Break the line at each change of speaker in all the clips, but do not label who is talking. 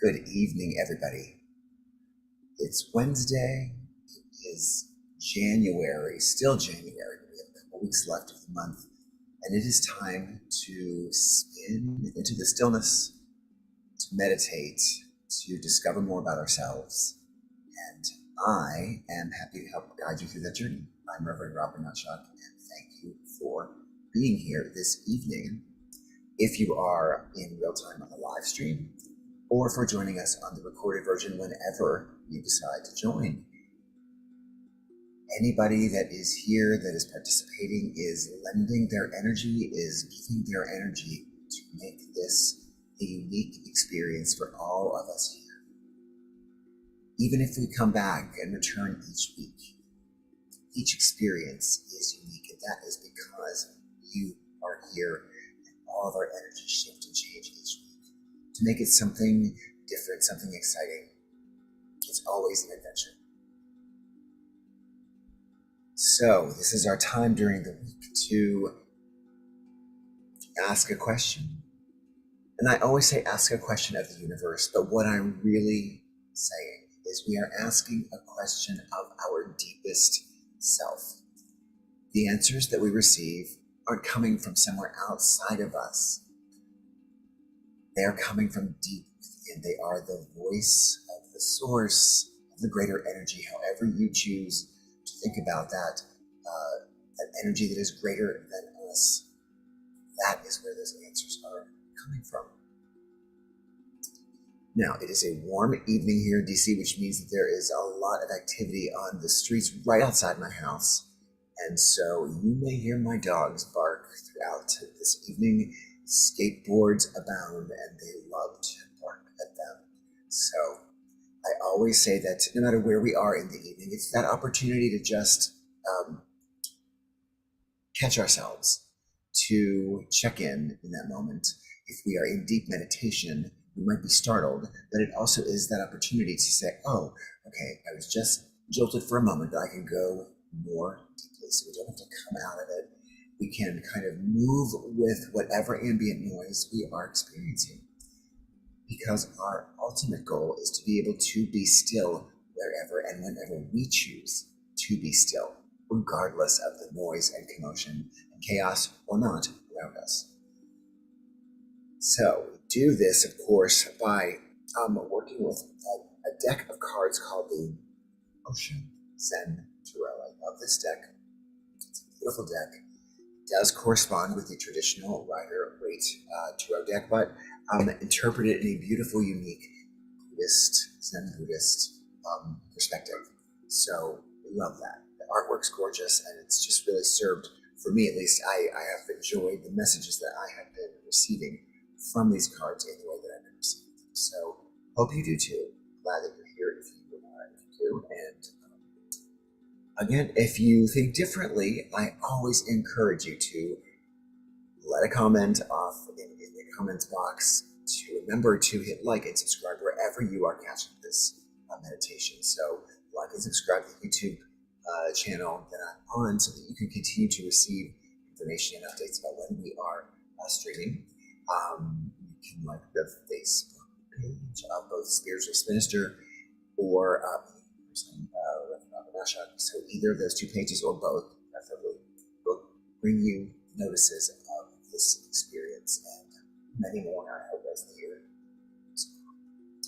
Good evening, everybody. It's Wednesday. It is January, still January. We have a couple weeks left of the month, and it is time to spin into the stillness, to meditate, to discover more about ourselves. And I am happy to help guide you through that journey. I'm Reverend Robin Nutshot, and thank you for being here this evening. If you are in real time on the live stream, or for joining us on the recorded version whenever you decide to join. Anybody that is here, that is participating, is lending their energy, is giving their energy to make this a unique experience for all of us here. Even if we come back and return each week, each experience is unique, and that is because you are here and all of our energy shift and change each week. To make it something different, something exciting. It's always an adventure. So this is our time during the week to ask a question. And I always say ask a question of the universe, but what I'm really saying is we are asking a question of our deepest self. The answers that we receive aren't coming from somewhere outside of us. They are coming from deep within. They are the voice of the source of the greater energy, however you choose to think about that, that energy that is greater than us. That is where those answers are coming from. Now, it is a warm evening here in DC, which means that there is a lot of activity on the streets right outside my house. And so you may hear my dogs bark throughout this evening. Skateboards abound, and they love to bark at them. So I always say that no matter where we are in the evening, it's that opportunity to just catch ourselves, to check in that moment. If we are in deep meditation, we might be startled, but it also is that opportunity to say, oh, okay, I was just jolted for a moment, but I can go more deeply, so we don't have to come out of it. We can kind of move with whatever ambient noise we are experiencing, because our ultimate goal is to be able to be still wherever and whenever we choose to be still, regardless of the noise and commotion and chaos or not around us. So we do this, of course, by working with a deck of cards called the Ocean Zen Tarot. I love this deck. It's a beautiful deck. Does correspond with the traditional Rider-Waite tarot deck, but interpreted in a beautiful, unique Buddhist, Zen Buddhist perspective. So we love that. The artwork's gorgeous, and it's just really served, for me at least, I have enjoyed the messages that I have been receiving from these cards in the way that I've been receiving them. So hope you do too. Glad that you're here if you do. And again, if you think differently, I always encourage you to let a comment off in the comments box, to remember to hit like and subscribe wherever you are catching this meditation. So like and subscribe to the YouTube channel that I'm on, so that you can continue to receive information and updates about when we are streaming. You can like the Facebook page of both Spiritual Minister or so either of those two pages or both, preferably, will bring you notices of this experience and many more, I hope, as the year.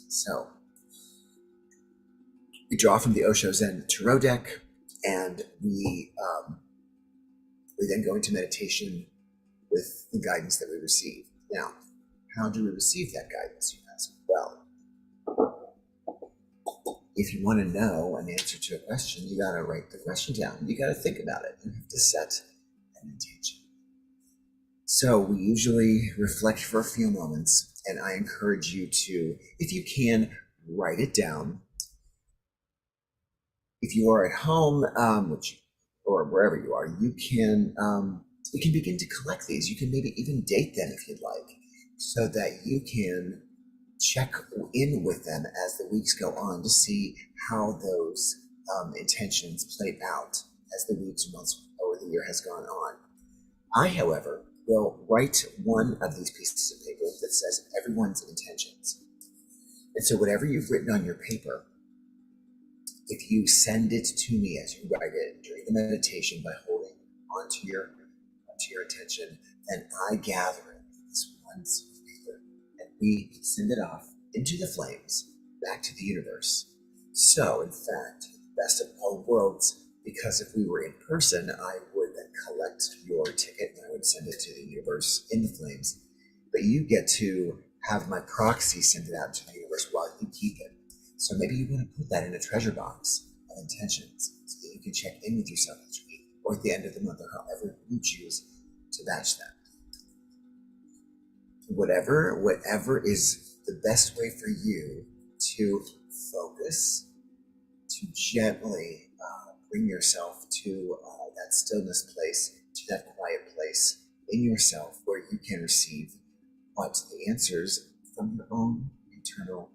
So we draw from the Osho Zen Tarot deck, and we then go into meditation with the guidance that we receive. Now, how do we receive that guidance, you ask? Well, if you want to know an answer to a question, you got to write the question down. You got to think about it. You have to set an intention. So we usually reflect for a few moments, and I encourage you to, if you can, write it down. If you are at home, or wherever you are, you can begin to collect these. You can maybe even date them if you'd like, so that you can check in with them as the weeks go on to see how those intentions played out as the weeks, months, or the year has gone on. I, however, will write one of these pieces of paper that says everyone's intentions. And so whatever you've written on your paper, if you send it to me as you write it during the meditation by holding onto your attention, then I gather it, this one piece of paper, and we send it off into the flames, back to the universe. So, in fact, best of all worlds, because if we were in person, I would then collect your ticket and I would send it to the universe in the flames. But you get to have my proxy send it out to the universe while you keep it. So maybe you want to put that in a treasure box of intentions so that you can check in with yourself each week or at the end of the month or however you choose to batch that. Whatever is the best way for you to focus, to gently bring yourself to that stillness place, to that quiet place in yourself where you can receive the answers from your own internal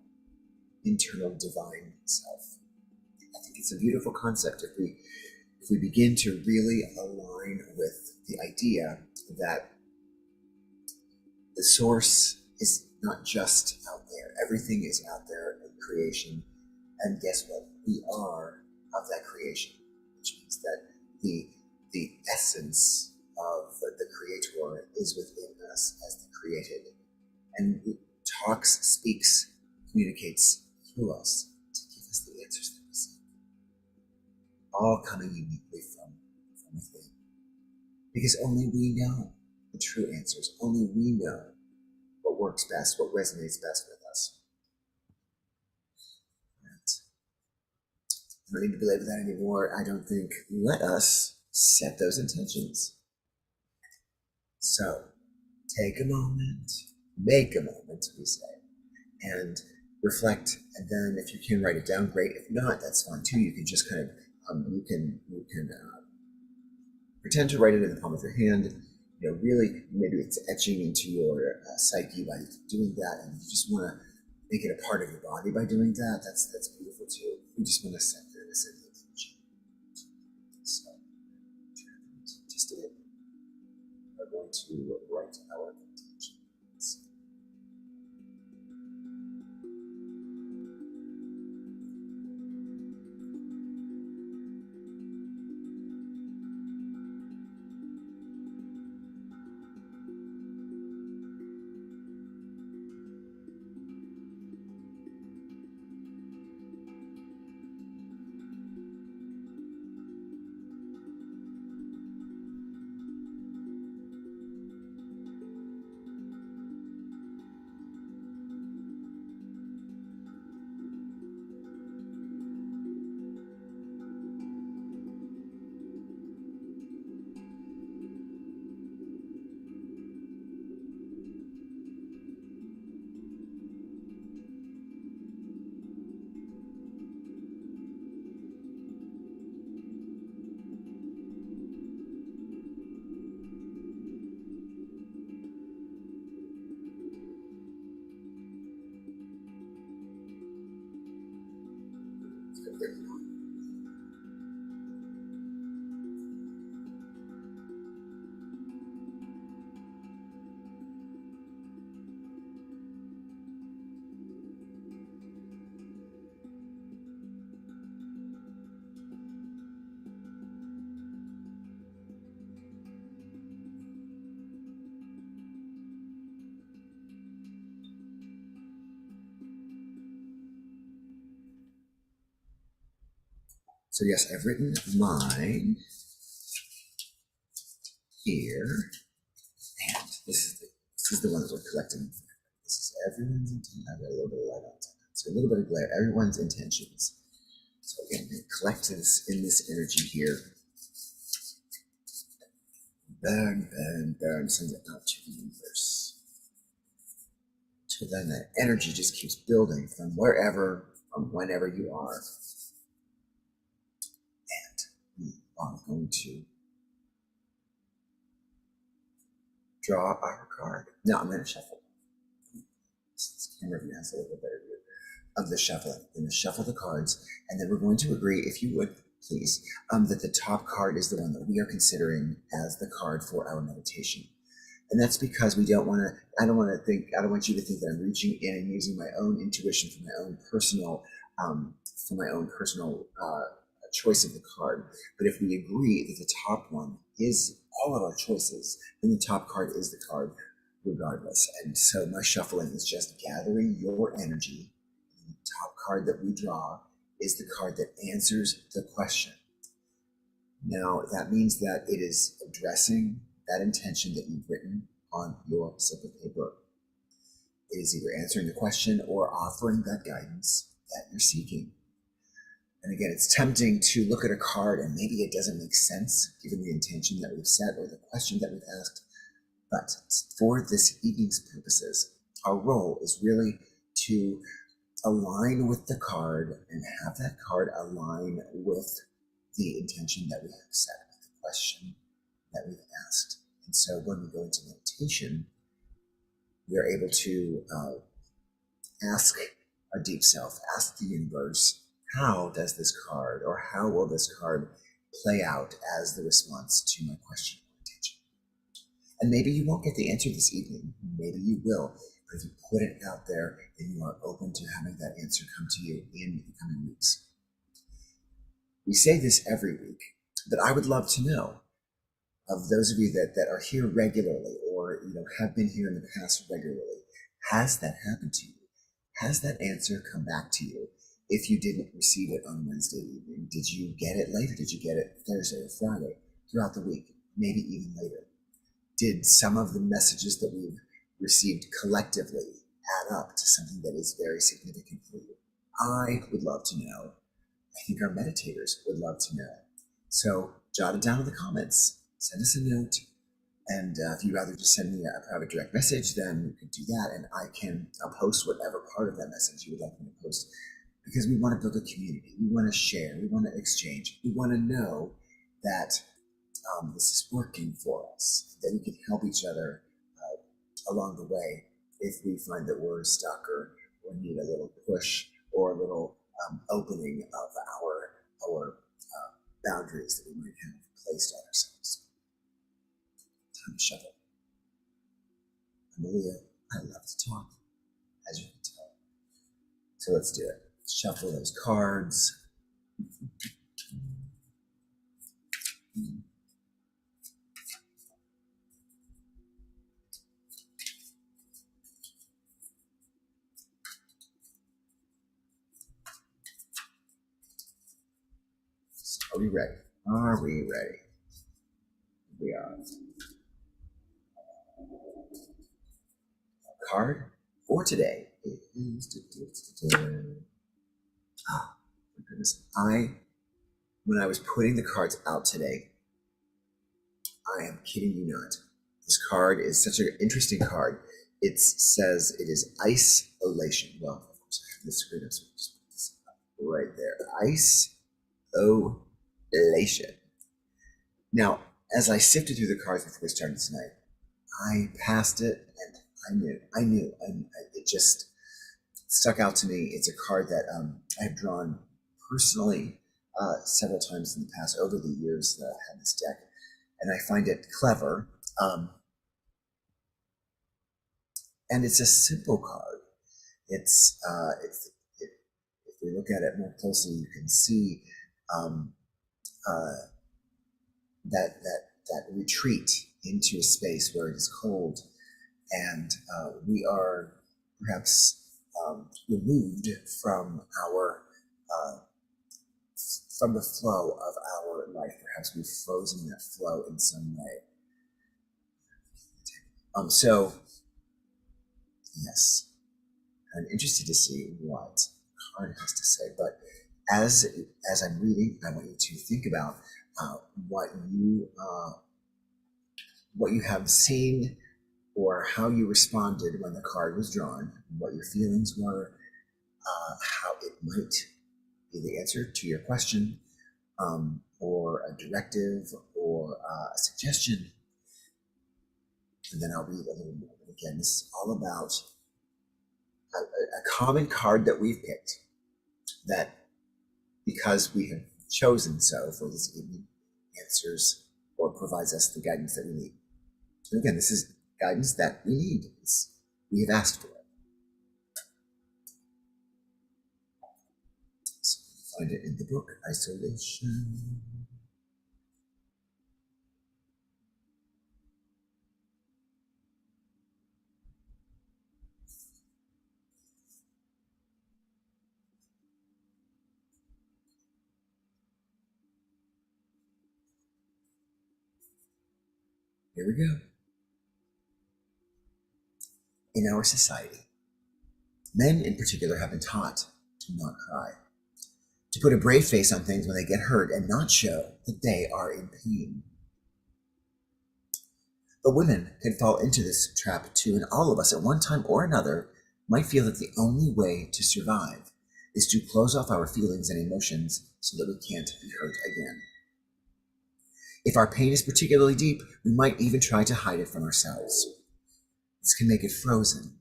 divine self. I think it's a beautiful concept if we begin to really align with the idea that the source is not just out there. Everything is out there in creation. And guess what? We are of that creation, which means that the essence of the Creator is within us as the created. And it talks, speaks, communicates through us to give us the answers that we seek. All coming uniquely from within. Because only we know the true answers. Only we know what works best, what resonates best with us. And I don't need to belabor that anymore, I don't think. Let us set those intentions. So, take a moment, make a moment, we say, and reflect, and then if you can write it down, great. If not, that's fine too. You can just kind of, you can pretend to write it in the palm of your hand. Really, maybe it's etching into your psyche by doing that, and you just want to make it a part of your body by doing that. That's beautiful too. We just want to set this intention. So, just a bit. We're going to write our intentions. So yes, I've written mine here, and this is the one that we're collecting. This is everyone's intent. I've got a little bit of light on it, so a little bit of glare. Everyone's intentions. So again, collect this in this energy here. Burn, burn, burn. Send it out to the universe. So then that energy just keeps building from wherever, from whenever you are. We are going to draw our card. Now I'm going to shuffle. This camera view has a little bit better view of the shuffling. I'm going to shuffle the cards, and then we're going to agree, if you would, please, that the top card is the one that we are considering as the card for our meditation. And that's because I don't want you to think that I'm reaching in and using my own intuition for my own personal choice of the card. But if we agree that the top one is all of our choices, then the top card is the card regardless. And so my shuffling is just gathering your energy. The top card that we draw is the card that answers the question. Now, that means that it is addressing that intention that you've written on your slip of paper. It is either answering the question or offering that guidance that you're seeking. And again, it's tempting to look at a card and maybe it doesn't make sense given the intention that we've set or the question that we've asked. But for this evening's purposes, our role is really to align with the card and have that card align with the intention that we have set, with the question that we've asked. And so when we go into meditation, we are able to ask our deep self, ask the universe, how does this card, or how will this card play out as the response to my question or intention? And maybe you won't get the answer this evening, maybe you will, but if you put it out there, then you are open to having that answer come to you in the coming weeks. We say this every week, but I would love to know, of those of you that are here regularly or have been here in the past regularly, has that happened to you? Has that answer come back to you? If you didn't receive it on Wednesday evening, did you get it later? Did you get it Thursday or Friday, throughout the week, maybe even later? Did some of the messages that we've received collectively add up to something that is very significant for you? I would love to know. I think our meditators would love to know. So jot it down in the comments, send us a note, and if you'd rather just send me a private direct message, then you can do that, and I'll post whatever part of that message you would like me to post, because we want to build a community. We want to share. We want to exchange. We want to know that this is working for us, that we can help each other along the way if we find that we're stuck or need a little push or a little opening of our boundaries that we might have placed on ourselves. Time to shuffle. Amelia, I love to talk, as you can tell. So let's do it. Shuffle those cards. Are we ready? Are we ready? We are. Our card for today is oh my goodness. When I was putting the cards out today, I am kidding you not. This card is such an interesting card. It says it is isolation. Well, of course, I have the screen up, so I'll just put this up right there. Isolation. Now, as I sifted through the cards before we started tonight, I passed it and I knew. It just stuck out to me. It's a card that I have drawn personally several times in the past over the years that I've had this deck, and I find it clever. And it's a simple card. If we look at it more closely, you can see that retreat into a space where it is cold, and we are perhaps removed from from the flow of our life. Perhaps we've frozen that flow in some way. So yes, I'm interested to see what the card has to say. But as I'm reading, I want you to think about what you have seen, or how you responded when the card was drawn, what your feelings were, how it might be the answer to your question, or a directive, or a suggestion. And then I'll read a little more. But again, this is all about a common card that we've picked, that because we have chosen so for this evening, answers or provides us the guidance that we need. So again, this is guidance that we need. We have asked for it. So we find it in the book, Isolation. Here we go. In our society, men in particular have been taught to not cry, to put a brave face on things when they get hurt and not show that they are in pain. But women can fall into this trap too, and all of us at one time or another might feel that the only way to survive is to close off our feelings and emotions so that we can't be hurt again. If our pain is particularly deep, we might even try to hide it from ourselves. This can make it frozen,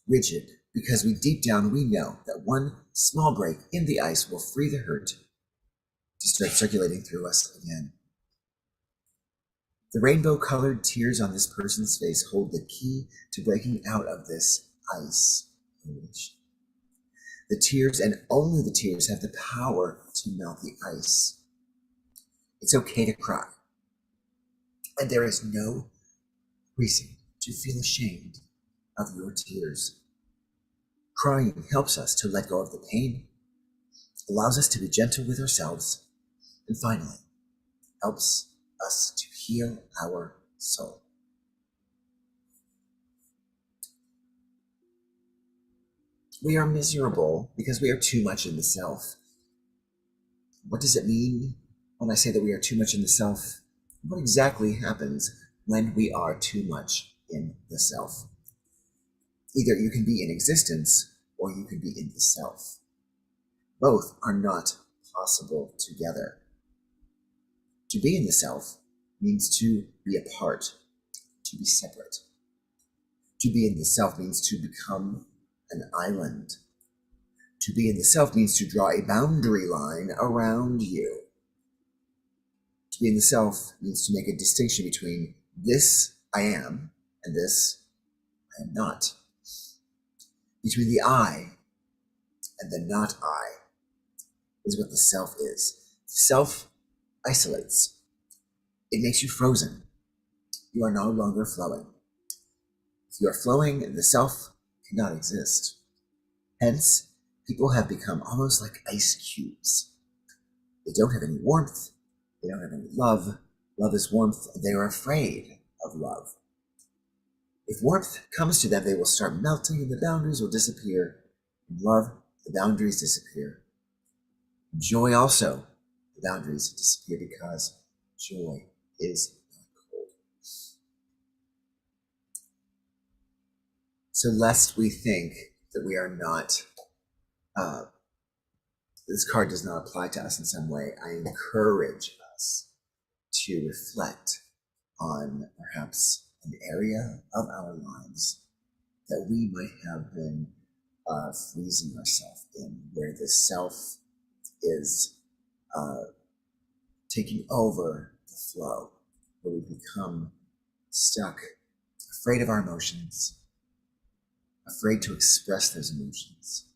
rigid, because deep down we know that one small break in the ice will free the hurt to start circulating through us again. The rainbow-colored tears on this person's face hold the key to breaking out of this ice. The tears, and only the tears, have the power to melt the ice. It's okay to cry, and there is no reason to feel ashamed of your tears. Crying helps us to let go of the pain, allows us to be gentle with ourselves, and finally, helps us to heal our soul. We are miserable because we are too much in the self. What does it mean when I say that we are too much in the self? What exactly happens when we are too much in the self? Either you can be in existence or you can be in the self. Both are not possible together. To be in the self means to be apart, to be separate. To be in the self means to become an island. To be in the self means to draw a boundary line around you. To be in the self means to make a distinction between this I am and this I am not. Between the I and the not I is what the self is. The self isolates. It makes you frozen. You are no longer flowing. If you are flowing, the self cannot exist. Hence, people have become almost like ice cubes. They don't have any warmth. They don't have any love. Love is warmth, and they are afraid of love. If warmth comes to them, they will start melting and the boundaries will disappear. In love, the boundaries disappear. In joy also, the boundaries disappear because joy is not cold. So lest we think that we are not, this card does not apply to us in some way, I encourage us to reflect on perhaps an area of our lives that we might have been freezing ourselves in, where the self is taking over the flow, where we become stuck, afraid of our emotions, afraid to express those emotions,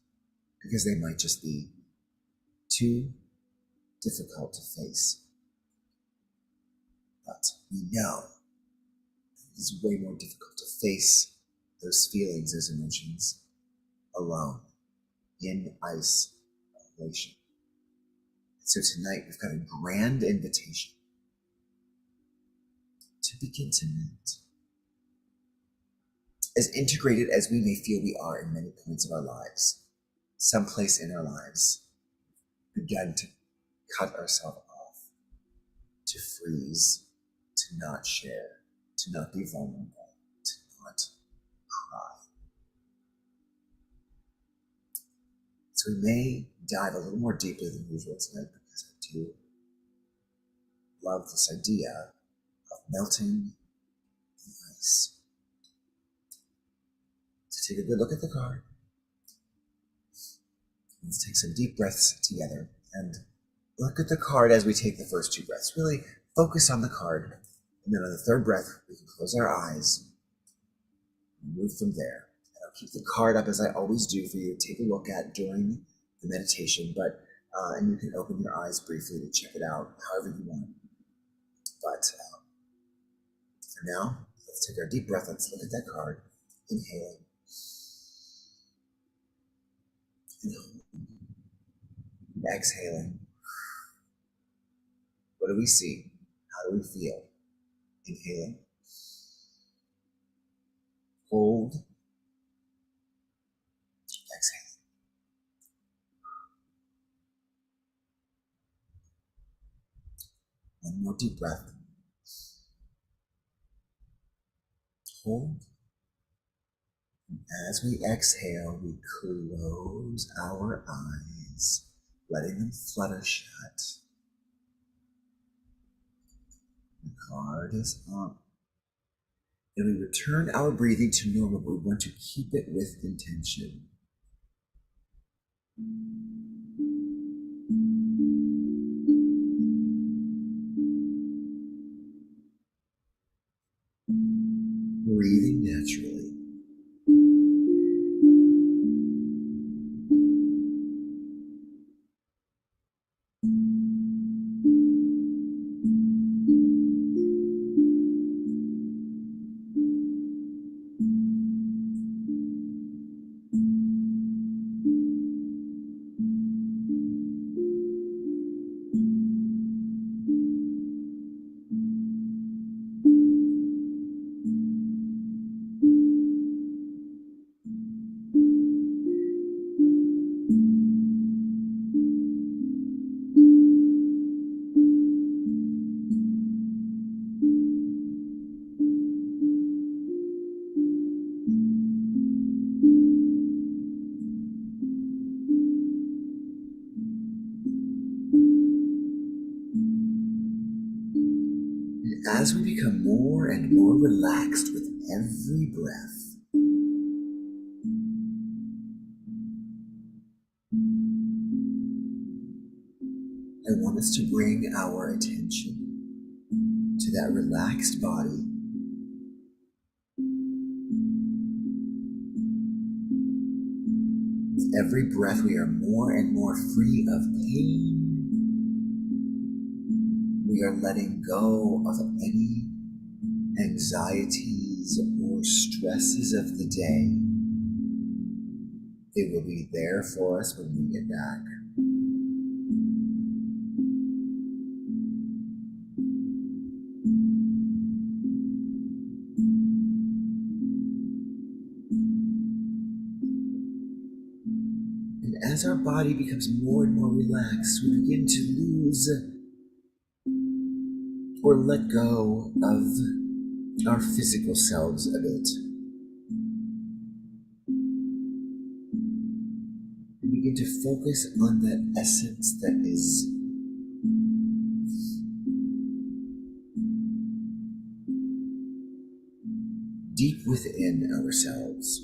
because they might just be too difficult to face. But we know it is way more difficult to face those feelings, those emotions, alone, in isolation. So tonight we've got a grand invitation to begin to mend. As integrated as we may feel we are in many points of our lives, someplace in our lives, begin to cut ourselves off, to freeze, to not share, to not be vulnerable, to not cry. So we may dive a little more deeply than usual tonight, because I do love this idea of melting the ice. So take a good look at the card. Let's take some deep breaths together and look at the card as we take the first two breaths. Really focus on the card And then on the third breath, we can close our eyes and move from there. And I'll keep the card up as I always do for you to take a look at during the meditation, and you can open your eyes briefly to check it out however you want. But for now, let's take our deep breath. Let's look at that card. Inhaling. And exhaling. What do we see? How do we feel? Inhaling. Hold. Exhaling. One more deep breath. Hold. And as we exhale, we close our eyes, letting them flutter shut. The card is up. And we return our breathing to normal, but we want to keep it with intention. Breathing naturally. As we become more and more relaxed with every breath, I want us to bring our attention to that relaxed body. With every breath, we are more and more free of pain. We are letting go of any anxieties or stresses of the day. They will be there for us when we get back. And as our body becomes more and more relaxed, we begin to lose or let go of our physical selves a bit. And begin to focus on that essence that is deep within ourselves.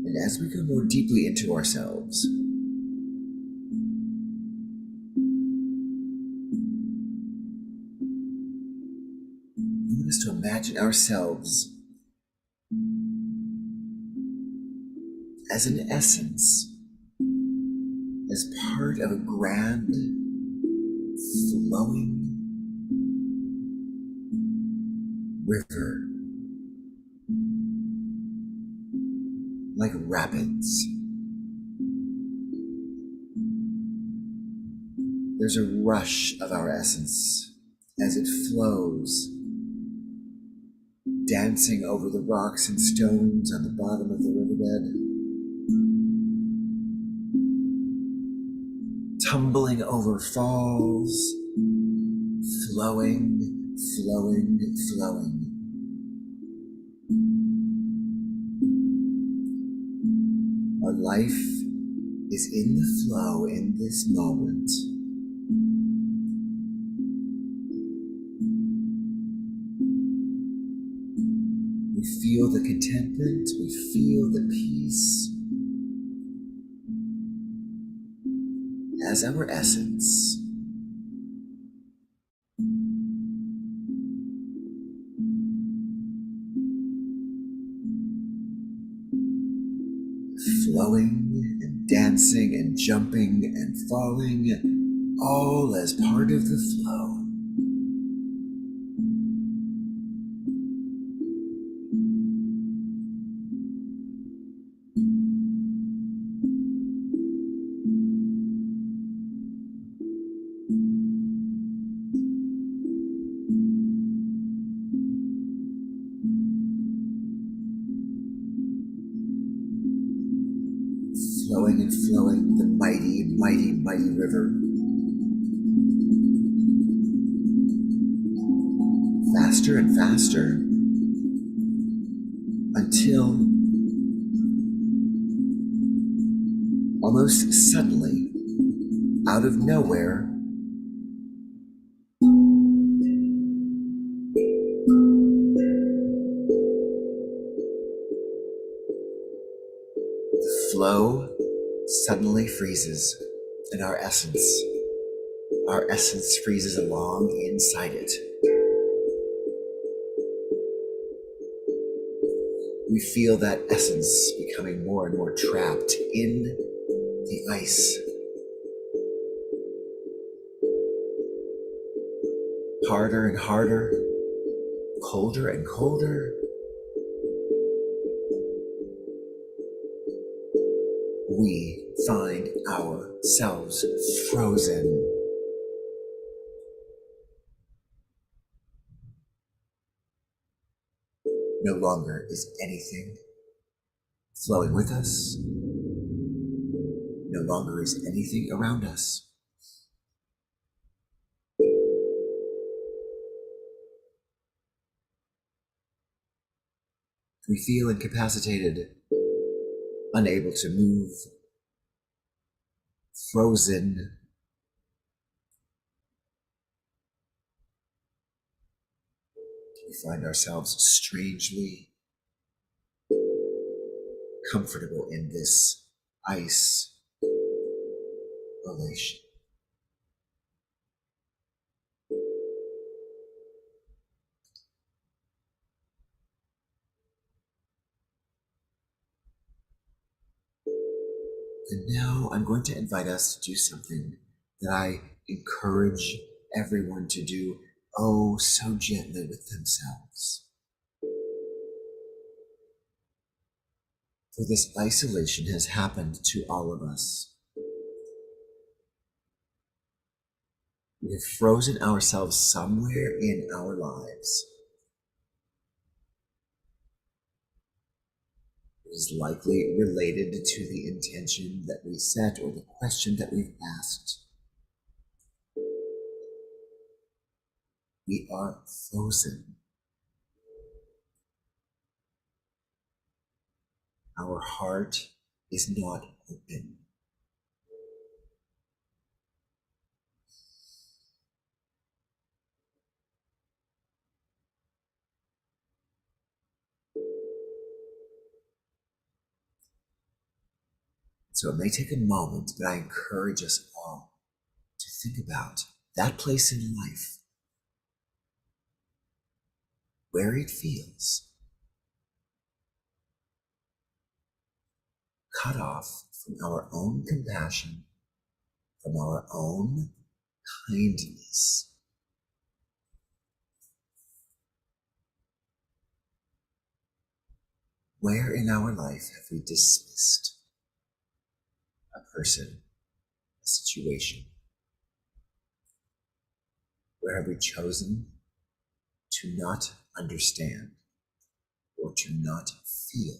And as we go more deeply into ourselves, I want us to imagine ourselves as an essence, as part of a grand, flowing river, like rapids. There's a rush of our essence as it flows, dancing over the rocks and stones on the bottom of the riverbed, tumbling over falls, flowing, flowing, flowing. life is in the flow in this moment. We feel the contentment, we feel the peace as our essence. Flowing and dancing and jumping and falling, all as part of the flow. Flowing and flowing, the mighty, mighty, mighty river. Faster and faster, until almost suddenly, out of nowhere, the flow suddenly freezes, and our essence freezes along inside it. We feel that essence becoming more and more trapped in the ice. Harder and harder, colder and colder. We find ourselves frozen. No longer is anything flowing with us. No longer is anything around us. We feel incapacitated, unable to move, frozen. We find ourselves strangely comfortable in this ice relation. And now I'm going to invite us to do something that I encourage everyone to do, oh, so gently with themselves. For this isolation has happened to all of us. We have frozen ourselves somewhere in our lives. It is likely related to the intention that we set or the question that we've asked. We are frozen. Our heart is not open. So it may take a moment, but I encourage us all to think about that place in life where it feels cut off from our own compassion, from our own kindness. Where in our life have we dismissed a person, a situation? Where have we chosen to not understand or to not feel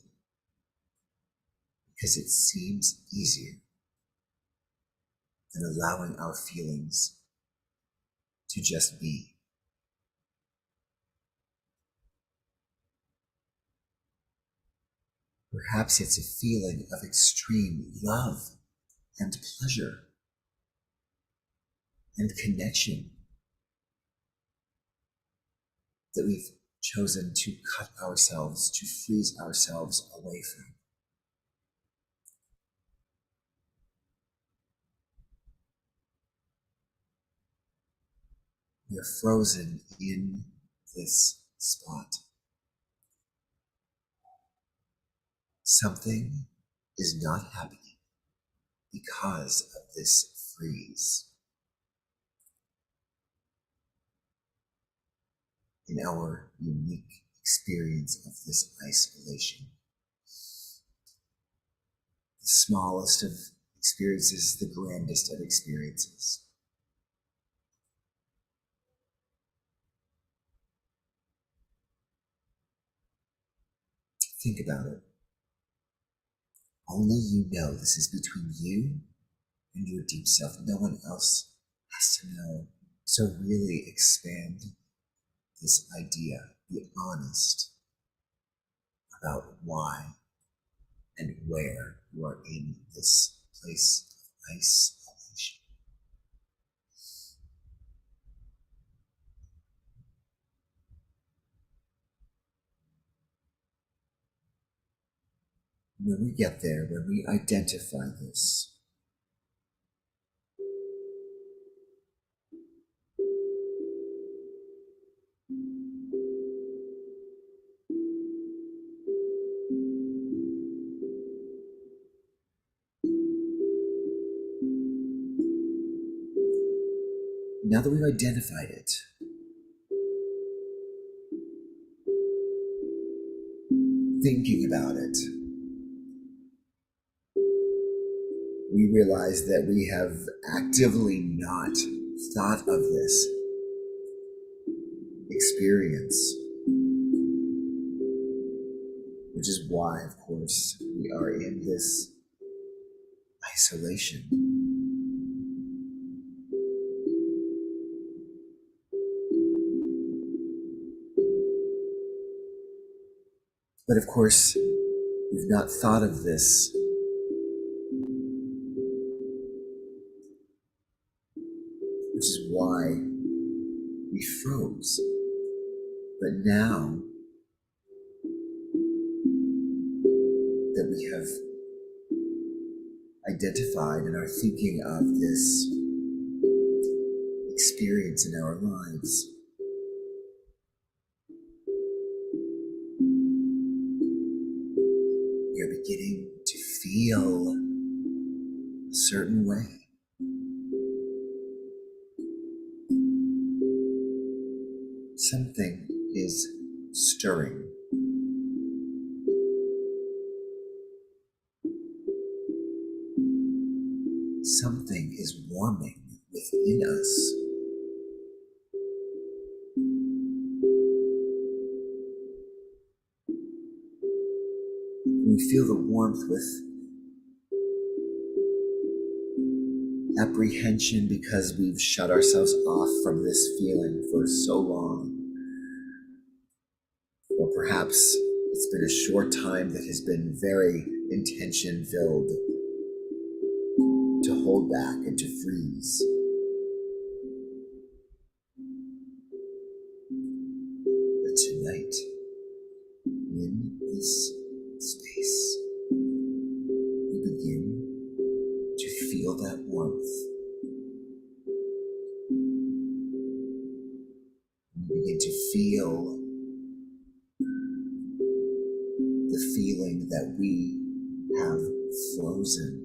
because it seems easier than allowing our feelings to just be? Perhaps it's a feeling of extreme love and pleasure and connection that we've chosen to cut ourselves, to freeze ourselves away from. We're frozen in this spot. Something is not happening because of this freeze. In our unique experience of this isolation, the smallest of experiences, the grandest of experiences. Think about it. Only you know this is between you and your deep self. No one else has to know. So really expand this idea. Be honest about why and where you are in this place of isolation. When we get there, when we identify this, now that we've identified it, thinking about it, we realize that we have actively not thought of this experience, which is why, of course, we are in this isolation. But of course, we've not thought of this which is why we froze. But now that we have identified and are thinking of this experience in our lives, we are beginning to feel a certain way. Something is stirring. Something is warming within us. We feel the warmth with apprehension because we've shut ourselves off from this feeling for so long. Or perhaps it's been a short time that has been very intention-filled to hold back and to freeze. But tonight, in this space, we begin to feel that warmth. We begin to feel the feeling that we have frozen.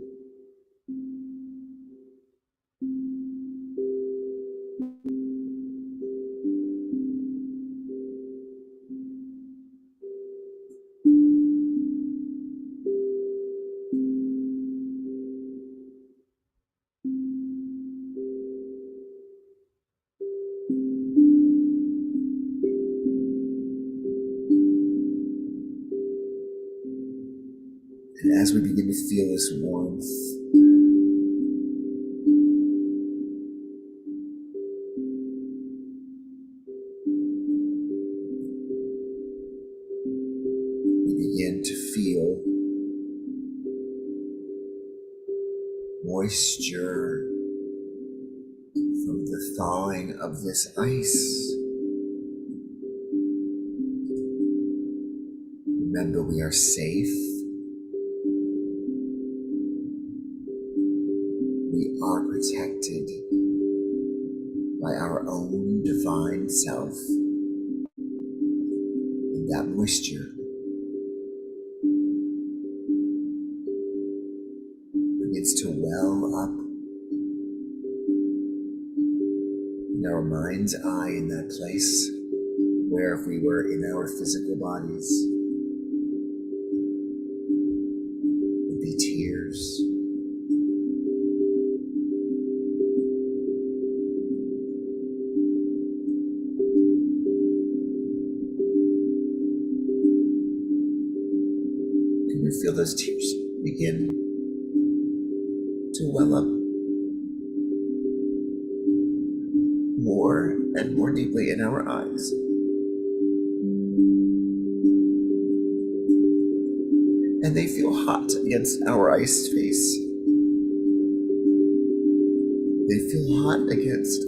And as we begin to feel this warmth, we begin to feel moisture from the thawing of this ice. Remember, we are safe. We are protected by our own divine self. And that moisture begins to well up in our mind's eye, in that place where, if we were in our physical bodies, would be tears. Can you feel those tears begin to well up more and more deeply in our eyes? And they feel hot against our iced face. They feel hot against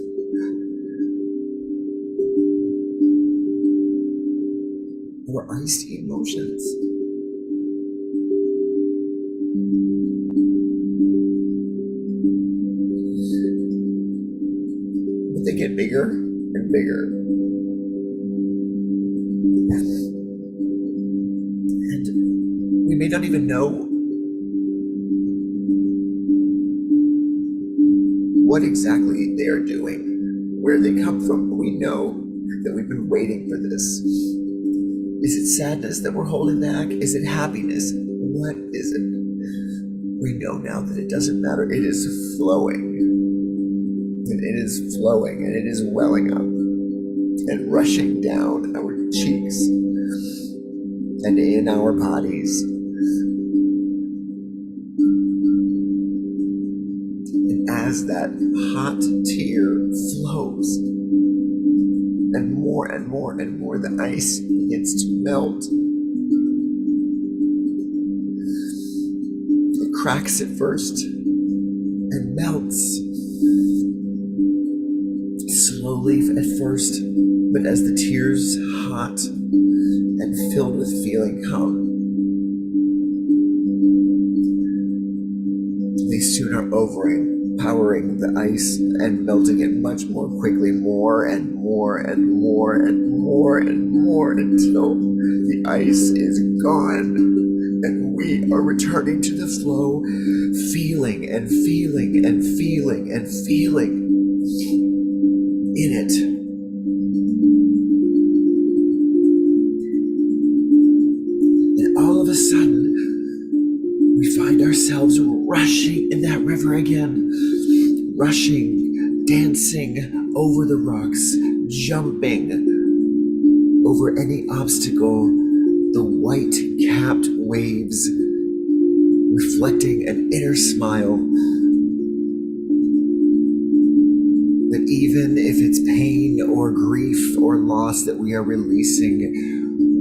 our iced emotions. But they get bigger and bigger. We may not even know what exactly they are doing, where they come from, but we know that we've been waiting for this. Is it sadness that we're holding back? Is it happiness? What is it? We know now that it doesn't matter. It is flowing. And it is flowing, and it is welling up and rushing down our cheeks and in our bodies. As that hot tear flows, and more and more and more, the ice begins to melt. It cracks at first and melts slowly at first, but as the tears, hot and filled with feeling, come, they soon are overpowering the ice and melting it much more quickly, more and more and more and more and more, until the ice is gone and we are returning to the flow, feeling and feeling and feeling and feeling in it. And all of a sudden, we find ourselves rushing in that river again, rushing, dancing over the rocks, jumping over any obstacle, the white-capped waves reflecting an inner smile that even if it's pain or grief or loss that we are releasing,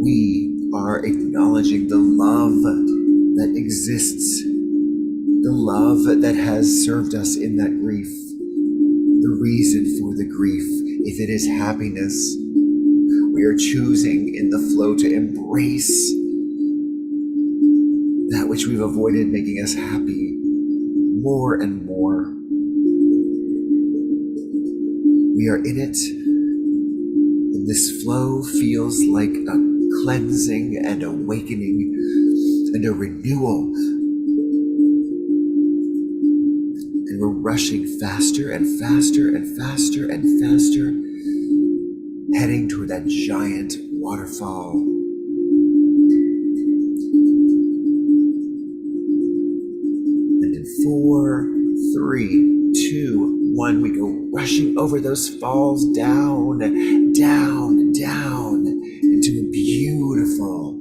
we are acknowledging the love that exists, the love that has served us in that grief, the reason for the grief. If it is happiness, we are choosing in the flow to embrace that which we've avoided making us happy more and more. We are in it, and this flow feels like a cleansing and awakening and a renewal. And we're rushing faster and faster and faster and faster, heading toward that giant waterfall. And in 4, 3, 2, 1, we go rushing over those falls, down, down, down, into a beautiful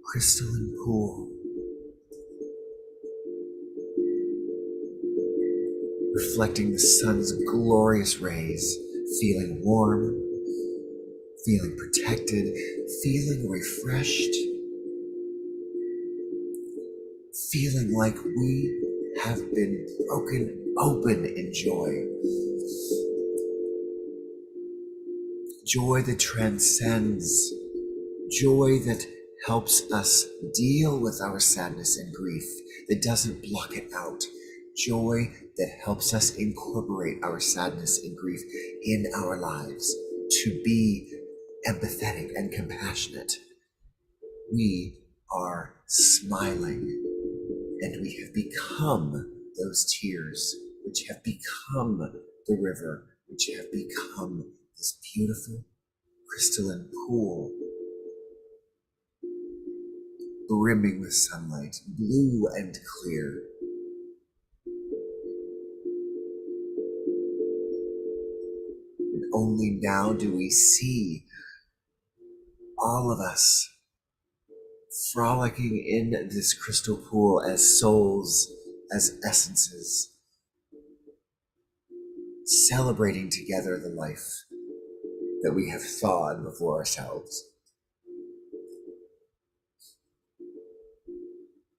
crystalline pool, reflecting the sun's glorious rays, feeling warm, feeling protected, feeling refreshed, feeling like we have been broken open in joy. Joy that transcends, joy that helps us deal with our sadness and grief, that doesn't block it out. Joy that helps us incorporate our sadness and grief in our lives, to be empathetic and compassionate. We are smiling, and we have become those tears, which have become the river, which have become this beautiful crystalline pool, brimming with sunlight, blue and clear. And only now do we see all of us frolicking in this crystal pool as souls, as essences, celebrating together the life that we have thawed before ourselves.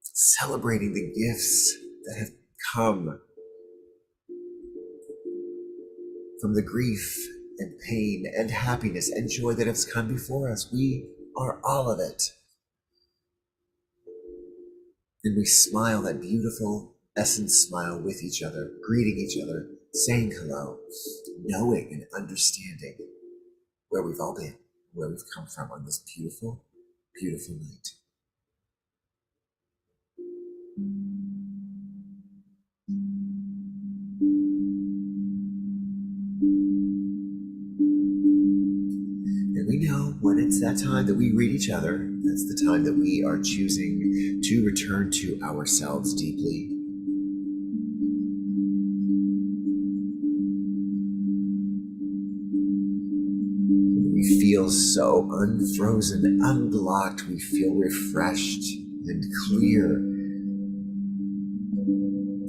Celebrating the gifts that have come from the grief and pain and happiness and joy that has come before us. We are all of it. And we smile that beautiful essence smile with each other, greeting each other, saying hello, knowing and understanding where we've all been, where we've come from on this beautiful, beautiful night. And we know when it's that time that we read each other, that's the time that we are choosing to return to ourselves deeply. We feel so unfrozen, unblocked. We feel refreshed and clear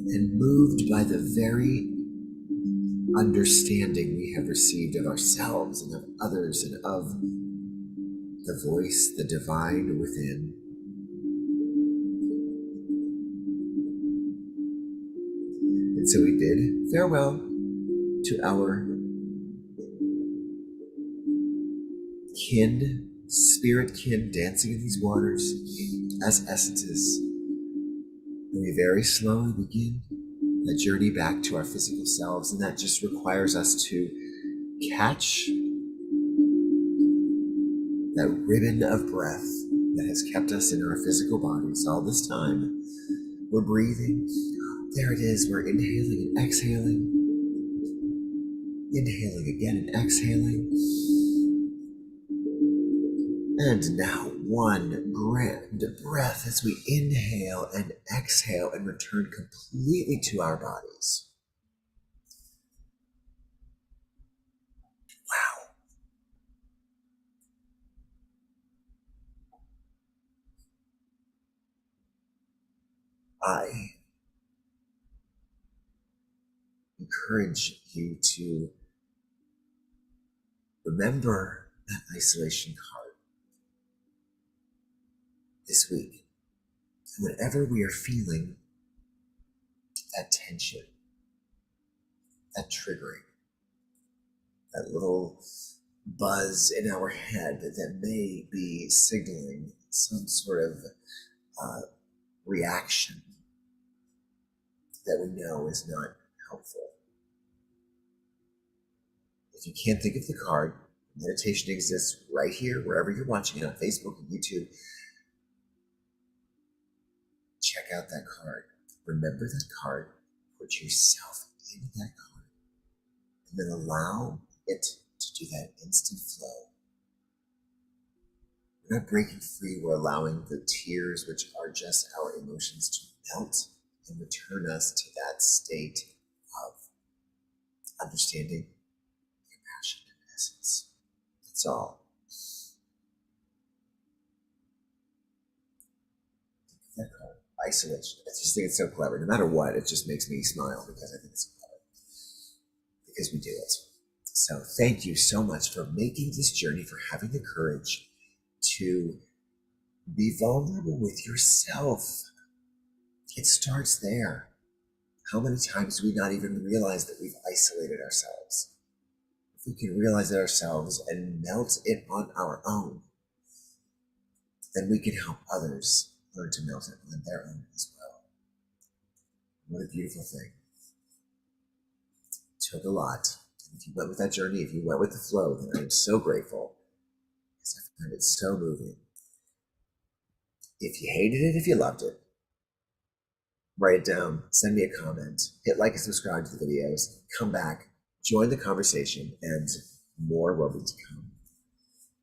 and moved by the very understanding we have received of ourselves and of others and of the voice, the divine within. And so we bid farewell to our kin, spirit kin, dancing in these waters as essences. And we very slowly begin the journey back to our physical selves, and that just requires us to catch that ribbon of breath that has kept us in our physical bodies all this time. We're breathing. There it is. We're inhaling and exhaling. Inhaling again and exhaling. And now one grand breath as we inhale and exhale and return completely to our bodies. Wow. I encourage you to remember that isolation card this week. And whenever we are feeling that tension, that triggering, that little buzz in our head that may be signaling some sort of reaction that we know is not helpful. If you can't think of the card, meditation exists right here, wherever you're watching it, on Facebook and YouTube. Check out that card. Remember that card. Put yourself in that card. And then allow it to do that instant flow. We're not breaking free. We're allowing the tears, which are just our emotions, to melt and return us to that state of understanding, compassion, and essence. That's all. That card. Isolation. I just think it's so clever. No matter what, it just makes me smile because I think it's so clever. Because we do it. So thank you so much for making this journey, for having the courage to be vulnerable with yourself. It starts there. How many times do we not even realize that we've isolated ourselves? If we can realize it ourselves and melt it on our own, then we can help others learn to melt it on their own as well. What a beautiful thing. It took a lot. And if you went with that journey, if you went with the flow, then I'm so grateful because I find it so moving. If you hated it, if you loved it, write it down, send me a comment, hit like and subscribe to the videos, come back, join the conversation, and more will be to come.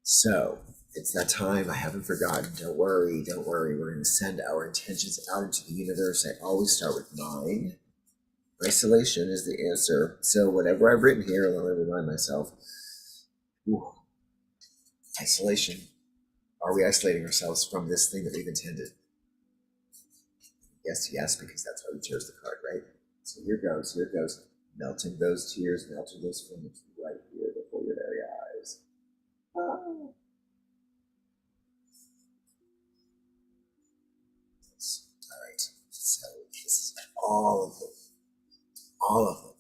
So it's that time. I haven't forgotten. Don't worry, don't worry. We're going to send our intentions out into the universe. I always start with mine. Isolation is the answer. So whatever I've written here, let me remind myself. Ooh, isolation. Are we isolating ourselves from this thing that we've intended? Yes, yes, because that's why we chose the card, right? So here goes, here goes. Melting those tears, melting those feelings right here before your very eyes. Ah. All right, so this is all of them. All of them.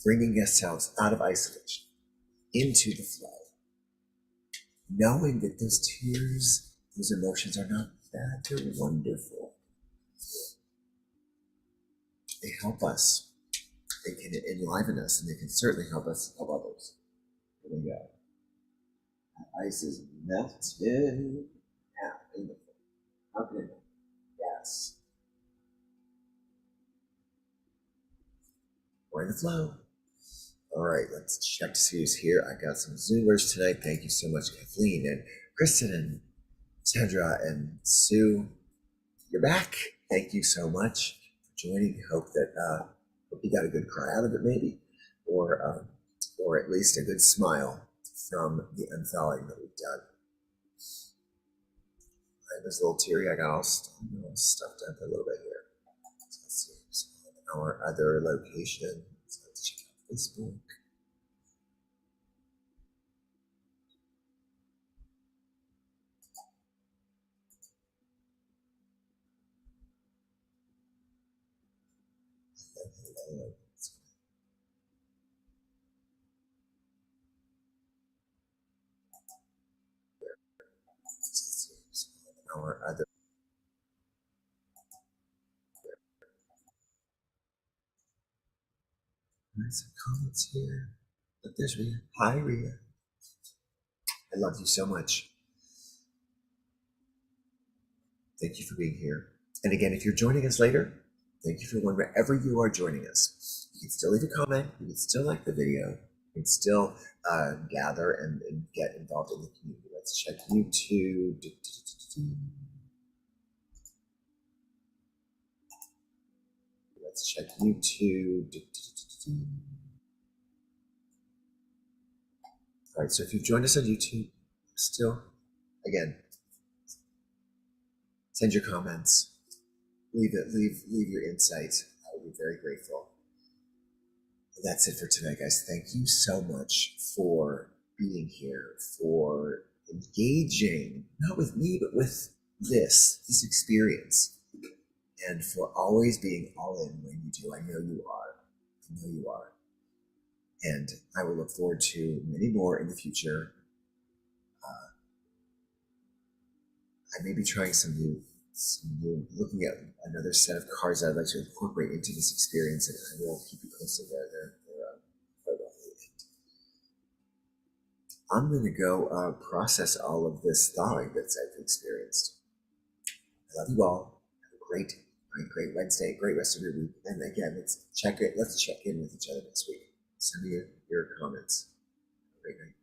Bringing ourselves out of isolation into the flow. Knowing that those tears, those emotions are not bad, they're wonderful. They help us. They can enliven us, and they can certainly help us help others. Here we go. That ice is melted. How can I know? Yes. We're in the flow. All right, let's check to see who's here. I got some Zoomers tonight. Thank you so much, Kathleen and Kristen and Sandra and Sue. You're back. Thank you so much for joining. Hope you got a good cry out of it, maybe, or at least a good smile from the unthawing that we've done. I was a little teary. I got all stuffed up a little bit here. So let's see. So our other location. So let's check out Facebook. Hello. Our other. Some comments here. Look, there's Rhea. Hi, Rhea. I love you so much. Thank you for being here. And again, if you're joining us later, thank you for wherever you are joining us. You can still leave a comment. You can still like the video. You can still gather and get involved in the community. Let's check YouTube. Let's check YouTube. All right, so if you've joined us on YouTube, still, again, send your comments. Leave your insight. I would be very grateful. And that's it for today, guys. Thank you so much for being here, for engaging, not with me, but with this experience, and for always being all in when you do. I know you are. I know you are. And I will look forward to many more in the future. I may be trying some new, looking at another set of cards I'd like to incorporate into this experience, and I will keep you posted there. I'm going to go process all of this thawing that I've experienced. I love you all. Have a great Wednesday, great rest of your week. And again, let's check in with each other next week. Send me your comments. Have a great night.